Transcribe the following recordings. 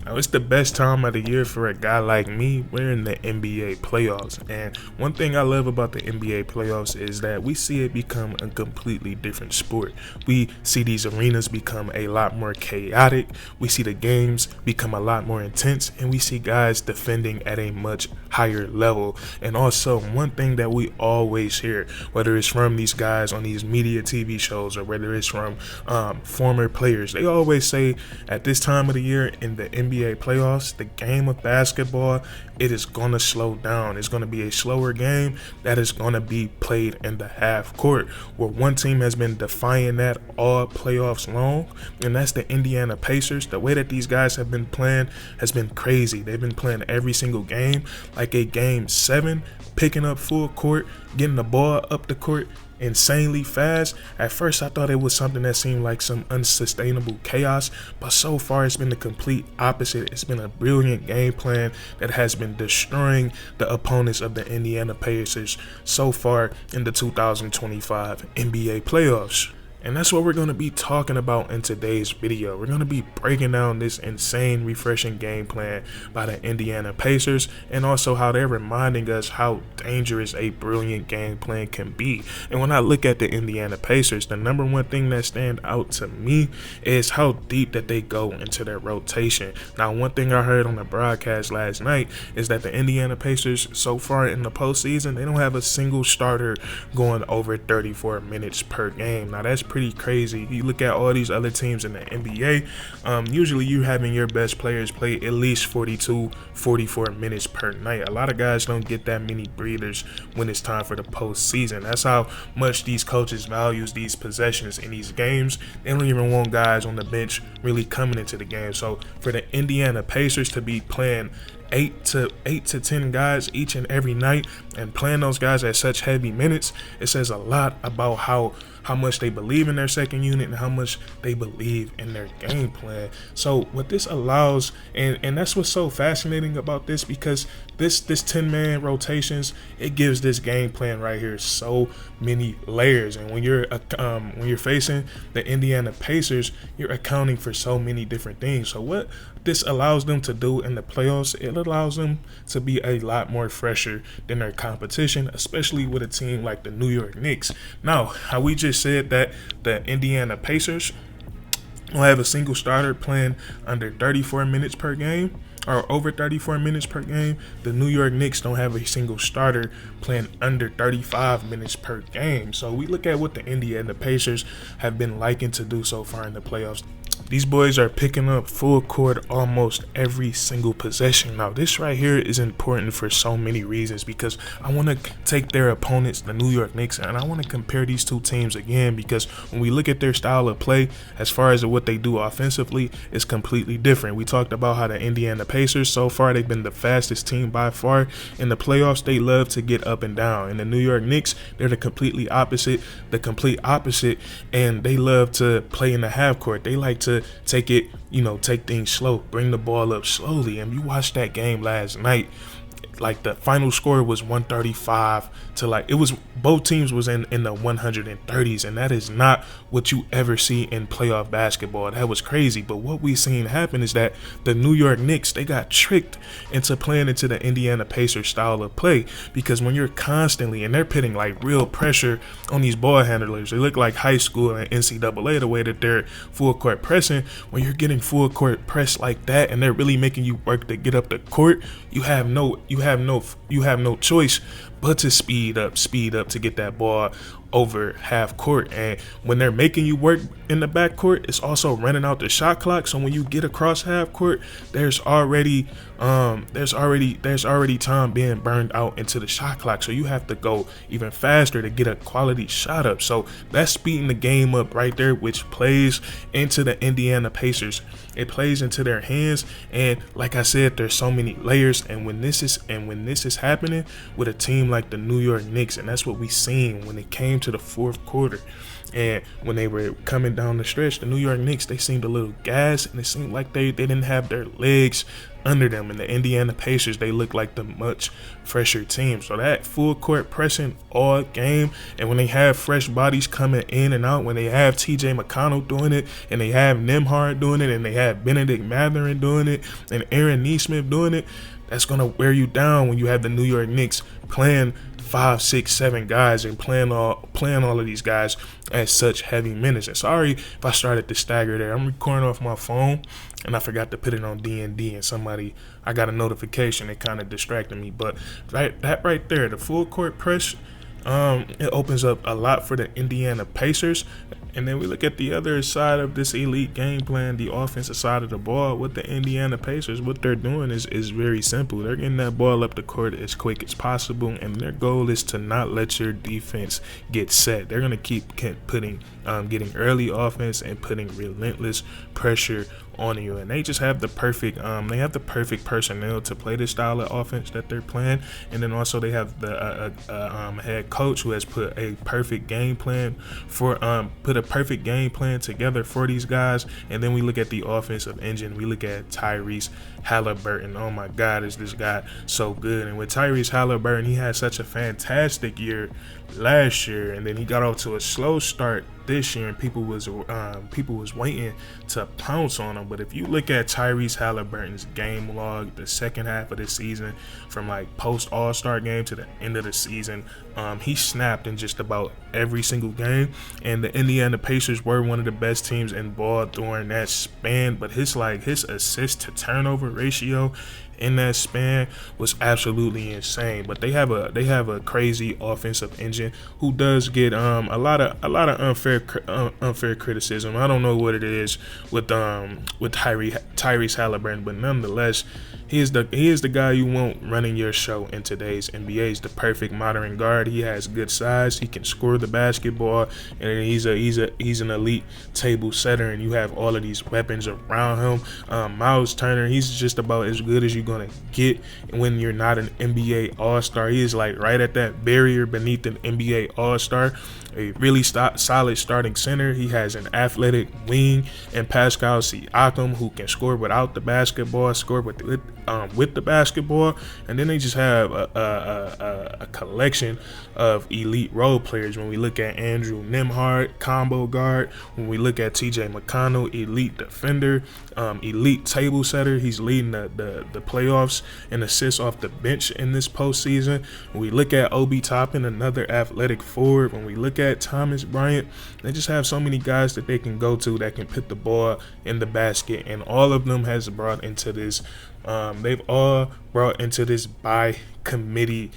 Now, it's the best time of the year for a guy like me. We're in the NBA playoffs. And one thing I love about the NBA playoffs is that we see it become a completely different sport. We see these arenas become a lot more chaotic. We see the games become a lot more intense. And we see guys defending at a much higher level. And also, one thing that we always hear, whether it's from these guys on these media TV shows or whether it's from former players, they always say at this time of the year in the NBA playoffs, the game of basketball, it is going to slow down. It's going to be a slower game that is going to be played in the half court, where one team has been defying that all playoffs long, and that's the Indiana Pacers. The way that these guys have been playing has been crazy. They've been playing every single game like a game 7, picking up full court, getting the ball up the court insanely fast. At first I thought it was something that seemed like some unsustainable chaos, but so far it's been the complete opposite. It's been a brilliant game plan that has been destroying the opponents of the Indiana Pacers so far in the 2025 NBA playoffs. And that's what we're going to be talking about in today's video. We're going to be breaking down this insane, refreshing game plan by the Indiana Pacers, and also how they're reminding us how dangerous a brilliant game plan can be. And when I look at the Indiana Pacers, the number one thing that stands out to me is how deep that they go into their rotation. Now, one thing I heard on the broadcast last night is that the Indiana Pacers so far in the postseason, they don't have a single starter going over 34 minutes per game. Now, that's pretty crazy. You look at all these other teams in the NBA, usually you having your best players play at least 42, 44 minutes per night. A lot of guys don't get that many breathers when it's time for the postseason. That's how much these coaches values these possessions in these games. They don't even want guys on the bench really coming into the game. So for the Indiana Pacers to be playing 8 to 10 guys each and every night and playing those guys at such heavy minutes, it says a lot about how much they believe in their second unit and how much they believe in their game plan. So what this allows, and that's what's so fascinating about this, because this 10-man rotations, it gives this game plan right here so many layers. And when you're facing the Indiana Pacers, you're accounting for so many different things. So what this allows them to do in the playoffs, it allows them to be a lot more fresher than their competition, especially with a team like the New York Knicks. Now, how we just said that the Indiana Pacers will have a single starter playing under 34 minutes per game, or over 34 minutes per game, the New York Knicks don't have a single starter playing under 35 minutes per game. So we look at what the Indiana Pacers have been liking to do so far in the playoffs. These boys are picking up full court almost every single possession. Now, this right here is important for so many reasons, because I want to take their opponents, the New York Knicks, and I want to compare these two teams again, because when we look at their style of play, as far as what they do offensively, it's completely different. We talked about how the Indiana Pacers, so far, they've been the fastest team by far. In the playoffs, they love to get up and down. And the New York Knicks, they're the complete opposite, and they love to play in the half court. They like to take things slow, bring the ball up slowly. And you watched that game last night, like the final score was 135 to both teams was in the 130s, and that is not what you ever see in playoff basketball. That was crazy. But what we seen happen is that the New York Knicks, they got tricked into playing into the Indiana Pacers style of play, because when you're constantly, and they're putting like real pressure on these ball handlers, they look like high school and NCAA the way that they're full court pressing. When you're getting full court press like that and they're really making you work to get up the court, you have no choice but to speed up to get that ball over half court. And when they're making you work in the back court, it's also running out the shot clock. So when you get across half court, there's already time being burned out into the shot clock. So you have to go even faster to get a quality shot up. So that's speeding the game up right there, which plays into the Indiana Pacers. It plays into their hands. And like I said, there's so many layers. And when this is happening with a team like the New York Knicks, and that's what we seen when it came to the fourth quarter, and when they were coming down the stretch, the New York Knicks, they seemed a little gassed, and it seemed like they didn't have their legs under them. And the Indiana Pacers, they look like the much fresher team. So that full court pressing all game, and when they have fresh bodies coming in and out, when they have TJ McConnell doing it, and they have Nembhard doing it, and they have Benedict Mathurin doing it, and Aaron Nesmith doing it, that's going to wear you down when you have the New York Knicks playing 5, 6, 7 guys and playing all of these guys at such heavy minutes. And sorry if I started to stagger there. I'm recording off my phone and I forgot to put it on D&D, and I got a notification. It kind of distracted me. But that right there, the full court press, it opens up a lot for the Indiana Pacers. And then we look at the other side of this elite game plan, the offensive side of the ball. With the Indiana Pacers, what they're doing is very simple. They're getting that ball up the court as quick as possible, and their goal is to not let your defense get set. They're going to keep getting early offense and putting relentless pressure on you, and they just have the perfect personnel to play this style of offense that they're playing. And then also they have the head coach who has put a perfect game plan together for these guys. And then we look at the offensive engine. We look at Tyrese Haliburton. Oh my God, is this guy so good? And with Tyrese Haliburton, he had such a fantastic year last year, and then he got off to a slow start this year, and people was waiting to pounce on him. But if you look at Tyrese Haliburton's game log, the second half of the season, from like post All-Star game to the end of the season, he snapped in just about every single game. And the Indiana Pacers were one of the best teams in ball during that span. But his assist to turnover ratio in that span was absolutely insane. But they have a crazy offensive engine who does get a lot of unfair criticism. I don't know what it is with Tyrese Haliburton, but nonetheless, he is the guy you want running your show in today's NBA. He's the perfect modern guard. He has good size. He can score the basketball, and he's an elite table setter. And you have all of these weapons around him. Miles Turner, he's just about as good as you're gonna get when you're not an NBA All-Star. He is like right at that barrier beneath an NBA All-Star. A really solid starting center. He has an athletic wing and Pascal Siakam, who can score without the basketball, score with the basketball. And then they just have a collection of elite role players. When we look at Andrew Nembhard, combo guard. When we look at TJ McConnell, elite defender, elite table setter. He's leading the playoffs and assists off the bench in this postseason. When we look at Obi Toppin, another athletic forward. When we look at Thomas Bryant, they just have so many guys that they can go to that can put the ball in the basket, and all of them has brought into this. They've all brought into this by committee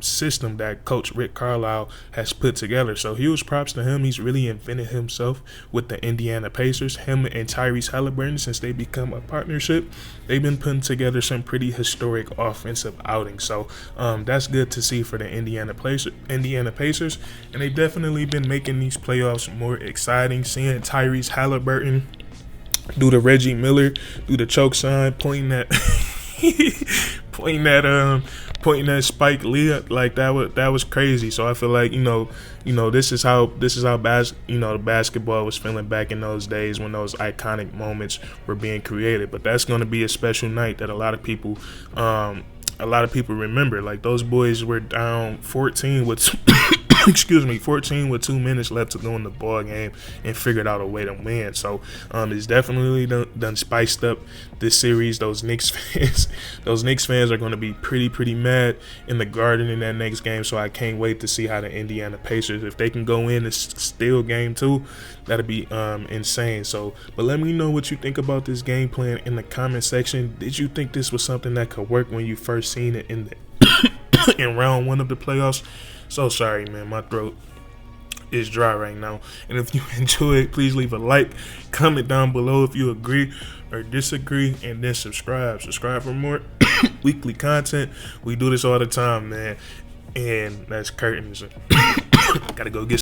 system that Coach Rick Carlisle has put together. So huge props to him. He's really invented himself with the Indiana Pacers. Him and Tyrese Haliburton, since they become a partnership, they've been putting together some pretty historic offensive outings. So that's good to see for the Indiana Pacers, and they've definitely been making these playoffs more exciting. Seeing Tyrese Haliburton do the Reggie Miller, do the choke sign, pointing at Spike Lee, like that was crazy. So I feel like this is how the basketball was feeling back in those days when those iconic moments were being created. But that's going to be a special night that a lot of people remember. Like, those boys were down 14 with 14 with 2 minutes left to go in the ball game and figured out a way to win. So it's definitely done spiced up this series. Those Knicks fans are going to be pretty mad in the Garden in that next game. So I can't wait to see how the Indiana Pacers, if they can go in and steal game 2, that'll be insane. So, but let me know what you think about this game plan in the comment section. Did you think this was something that could work when you first seen it in round 1 of the playoffs? So sorry, man, my throat is dry right now. And if you enjoy it, please leave a like, comment down below if you agree or disagree, and then subscribe for more weekly content. We do this all the time, man. And that's curtains. Gotta go get